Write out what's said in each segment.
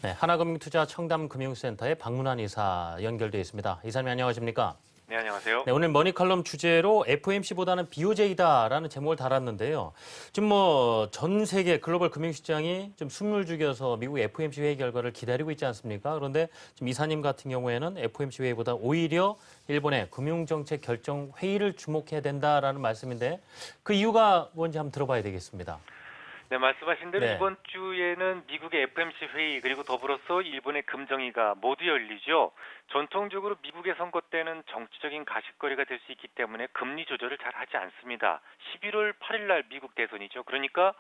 네, 하나금융투자 청담금융센터의 박문환 이사 연결돼 있습니다. 이사님 안녕하십니까? 네, 안녕하세요. 네, 오늘 머니컬럼 주제로 FOMC보다는 BOJ다라는 제목을 달았는데요. 지금 전 세계 글로벌 금융시장이 좀 숨을 죽여서 미국 FOMC 회의 결과를 기다리고 있지 않습니까? 그런데 지금 이사님 같은 경우에는 FOMC 회의보다 오히려 일본의 금융정책 결정 회의를 주목해야 된다라는 말씀인데 그 이유가 뭔지 한번 들어봐야 되겠습니다. 네, 말씀하신 대로 네. 이번 주에는 미국의 FMC 회의 그리고 더불어서 일본의 금정위가 모두 열리죠. 전통적으로 미국의 선거 때는 정치적인 가십거리가 될 수 있기 때문에 금리 조절을 잘 하지 않습니다. 11월 8일 날 미국 대선이죠. 그러니까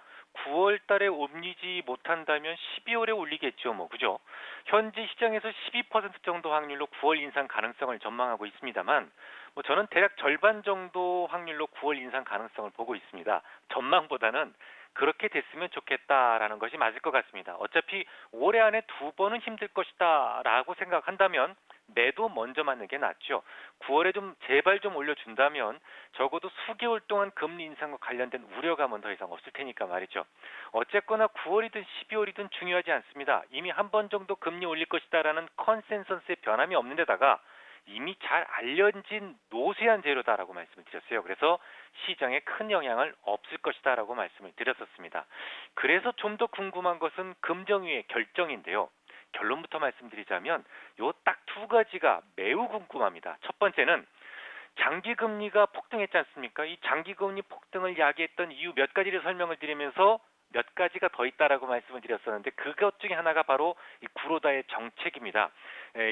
9월 달에 올리지 못한다면 12월에 올리겠죠. 그죠? 현지 시장에서 12% 정도 확률로 9월 인상 가능성을 전망하고 있습니다만 저는 대략 절반 정도 확률로 9월 인상 가능성을 보고 있습니다. 전망보다는 그렇게 됐으면 좋겠다라는 것이 맞을 것 같습니다. 어차피 올해 안에 두 번은 힘들 것이다라고 생각한다면 매도 먼저 맞는 게 낫죠. 9월에 좀 제발 좀 올려준다면 적어도 수개월 동안 금리 인상과 관련된 우려감은 더 이상 없을 테니까 말이죠. 어쨌거나 9월이든 12월이든 중요하지 않습니다. 이미 한 번 정도 금리 올릴 것이다라는 컨센서스의 변함이 없는 데다가 이미 잘 알려진 노쇠한 재료다라고 말씀을 드렸어요. 그래서 시장에 큰 영향을 없을 것이다라고 말씀을 드렸었습니다. 그래서 좀 더 궁금한 것은 금정위의 결정인데요. 결론부터 말씀드리자면 요 딱 두 가지가 매우 궁금합니다. 첫 번째는 장기금리가 폭등했지 않습니까? 이 장기금리 폭등을 야기했던 이유 몇 가지를 설명을 드리면서 몇 가지가 더 있다라고 말씀을 드렸었는데 그것 중에 하나가 바로 이 구로다의 정책입니다.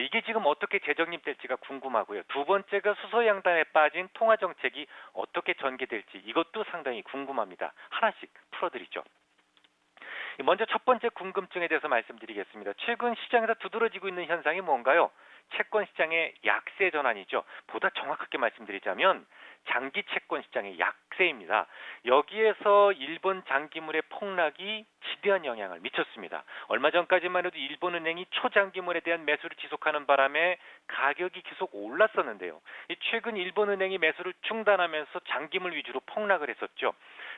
이게 지금 어떻게 재정립될지가 궁금하고요. 두 번째가 수소양단에 빠진 통화정책이 어떻게 전개될지 이것도 상당히 궁금합니다. 하나씩 풀어드리죠. 먼저 첫 번째 궁금증에 대해서 말씀드리겠습니다. 최근 시장에서 두드러지고 있는 현상이 뭔가요? 채권 시장의 약세 전환이죠. 보다 정확하게 말씀드리자면 장기 채권 시장의 약세입니다. 여기에서 일본 장기물의 폭락이 지대한 영향을 미쳤습니다. 얼마 전까지만 해도 일본은행이 초장기물에 대한 매수를 지속하는 바람에 가격이 계속 올랐었는데요. 최근 일본은행이 매수를 중단하면서 장기물 위주로 폭락을 했었죠.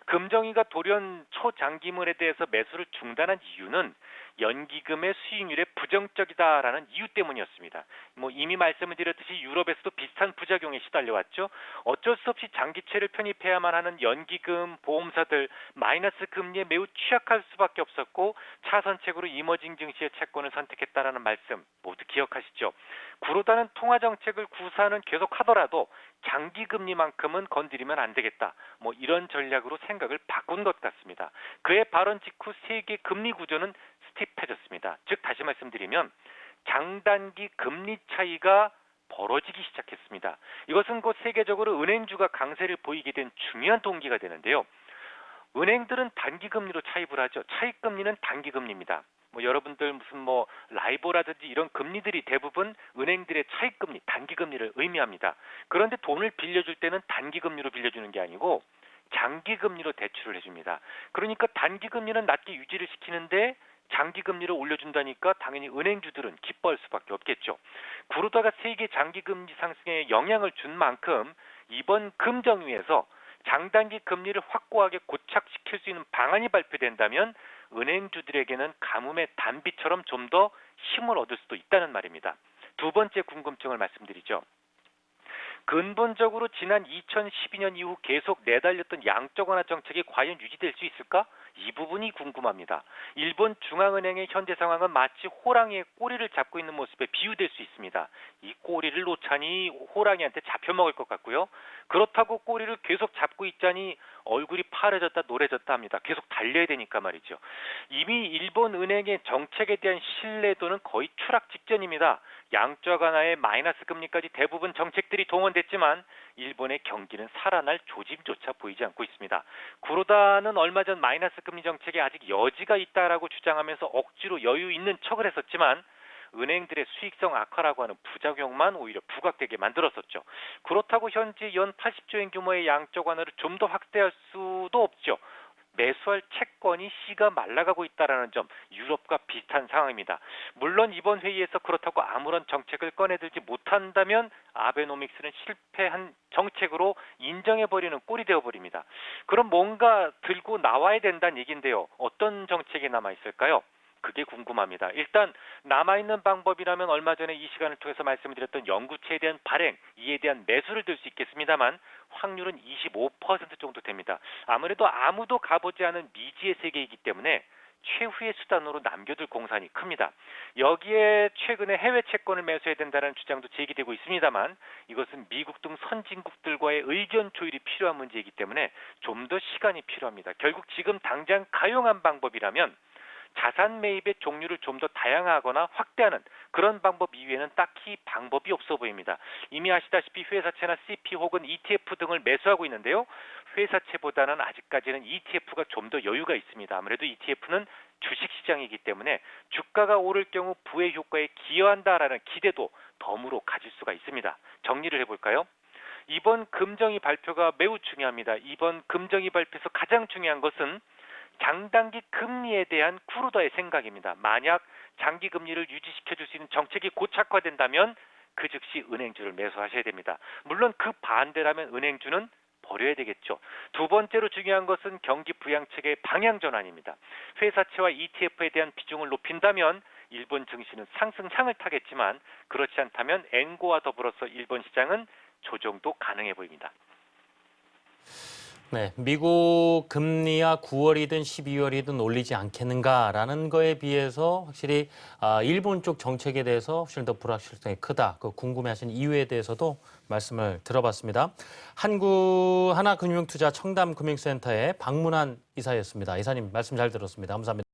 금정위가 돌연 초장기물에 대해서 매수를 중단한 이유는 연기금의 수익률에 부정적이다라는 이유 때문이었습니다. 이미 말씀을 드렸듯이 유럽에서도 비슷한 부작용에 시달려왔죠. 어쩔 수 없이 장기채를 편입해야만 하는 연기금 보험사들 마이너스 금리에 매우 취약할 수밖에 없었고 차선책으로 이머징 증시의 채권을 선택했다라는 말씀 모두 기억하시죠. 구로다는 통화정책을 구사는 계속하더라도 장기금리만큼은 건드리면 안 되겠다. 이런 전략으로 생각을 바꾼 것 같습니다. 그의 발언 직후 세계 금리 구조는 스티프해졌습니다. 즉 다시 말씀드리면 장단기 금리 차이가 벌어지기 시작했습니다. 이것은 곧 세계적으로 은행주가 강세를 보이게 된 중요한 동기가 되는데요. 은행들은 단기금리로 차입을 하죠. 차입금리는 단기금리입니다. 여러분들 무슨 라이보라든지 이런 금리들이 대부분 은행들의 차입금리, 단기금리를 의미합니다. 그런데 돈을 빌려줄 때는 단기금리로 빌려주는 게 아니고 장기금리로 대출을 해줍니다. 그러니까 단기금리는 낮게 유지를 시키는데 장기금리를 올려준다니까 당연히 은행주들은 기뻐할 수밖에 없겠죠. 그러다가 세계 장기금리 상승에 영향을 준 만큼 이번 금정위에서 장단기 금리를 확고하게 고착시킬 수 있는 방안이 발표된다면 은행주들에게는 가뭄의 단비처럼 좀 더 힘을 얻을 수도 있다는 말입니다. 두 번째 궁금증을 말씀드리죠. 근본적으로 지난 2012년 이후 계속 내달렸던 양적 완화 정책이 과연 유지될 수 있을까? 이 부분이 궁금합니다. 일본 중앙은행의 현재 상황은 마치 호랑이의 꼬리를 잡고 있는 모습에 비유될 수 있습니다. 이 꼬리를 놓자니 호랑이한테 잡혀먹을 것 같고요. 그렇다고 꼬리를 계속 잡고 있자니 얼굴이 파래졌다 노래졌다 합니다. 계속 달려야 되니까 말이죠. 이미 일본 은행의 정책에 대한 신뢰도는 거의 추락 직전입니다. 양적 완화의 마이너스 금리까지 대부분 정책들이 동원됐지만 일본의 경기는 살아날 조짐조차 보이지 않고 있습니다. 구로다는 얼마 전 마이너스 금리 정책에 아직 여지가 있다라고 주장하면서 억지로 여유 있는 척을 했었지만 은행들의 수익성 악화라고 하는 부작용만 오히려 부각되게 만들었었죠. 그렇다고 현재 연 80조엔 규모의 양적 완화를 좀 더 확대할 수도 없죠. 매수할 채권이 씨가 말라가고 있다는 점 유럽과 비슷한 상황입니다. 물론 이번 회의에서 그렇다고 아무런 정책을 꺼내들지 못한다면 아베노믹스는 실패한 정책으로 인정해버리는 꼴이 되어버립니다. 그럼 뭔가 들고 나와야 된다는 얘기인데요. 어떤 정책이 남아있을까요? 그게 궁금합니다. 일단 남아있는 방법이라면 얼마 전에 이 시간을 통해서 말씀드렸던 영구채에 대한 발행, 이에 대한 매수를 들 수 있겠습니다만 확률은 25% 정도 됩니다. 아무래도 아무도 가보지 않은 미지의 세계이기 때문에 최후의 수단으로 남겨둘 공산이 큽니다. 여기에 최근에 해외 채권을 매수해야 된다는 주장도 제기되고 있습니다만 이것은 미국 등 선진국들과의 의견 조율이 필요한 문제이기 때문에 좀 더 시간이 필요합니다. 결국 지금 당장 가용한 방법이라면 자산 매입의 종류를 좀 더 다양하거나 확대하는 그런 방법 이외에는 딱히 방법이 없어 보입니다. 이미 아시다시피 회사채나 CP 혹은 ETF 등을 매수하고 있는데요. 회사채보다는 아직까지는 ETF가 좀 더 여유가 있습니다. 아무래도 ETF는 주식시장이기 때문에 주가가 오를 경우 부의 효과에 기여한다라는 기대도 덤으로 가질 수가 있습니다. 정리를 해볼까요? 이번 금정위 발표가 매우 중요합니다. 이번 금정위 발표에서 가장 중요한 것은 장단기 금리에 대한 쿠르더의 생각입니다. 만약 장기 금리를 유지시켜줄 수 있는 정책이 고착화된다면 그 즉시 은행주를 매수하셔야 됩니다. 물론 그 반대라면 은행주는 버려야 되겠죠. 두 번째로 중요한 것은 경기 부양책의 방향 전환입니다. 회사채와 ETF에 대한 비중을 높인다면 일본 증시는 상승장을 타겠지만 그렇지 않다면 엔고와 더불어서 일본 시장은 조정도 가능해 보입니다. 네, 미국 금리가 9월이든 12월이든 올리지 않겠는가라는 거에 비해서 확실히 일본 쪽 정책에 대해서 훨씬 더 불확실성이 크다. 그 궁금해하신 이유에 대해서도 말씀을 들어봤습니다. 한국하나금융투자 청담금융센터의 박문환 이사였습니다. 이사님 말씀 잘 들었습니다. 감사합니다.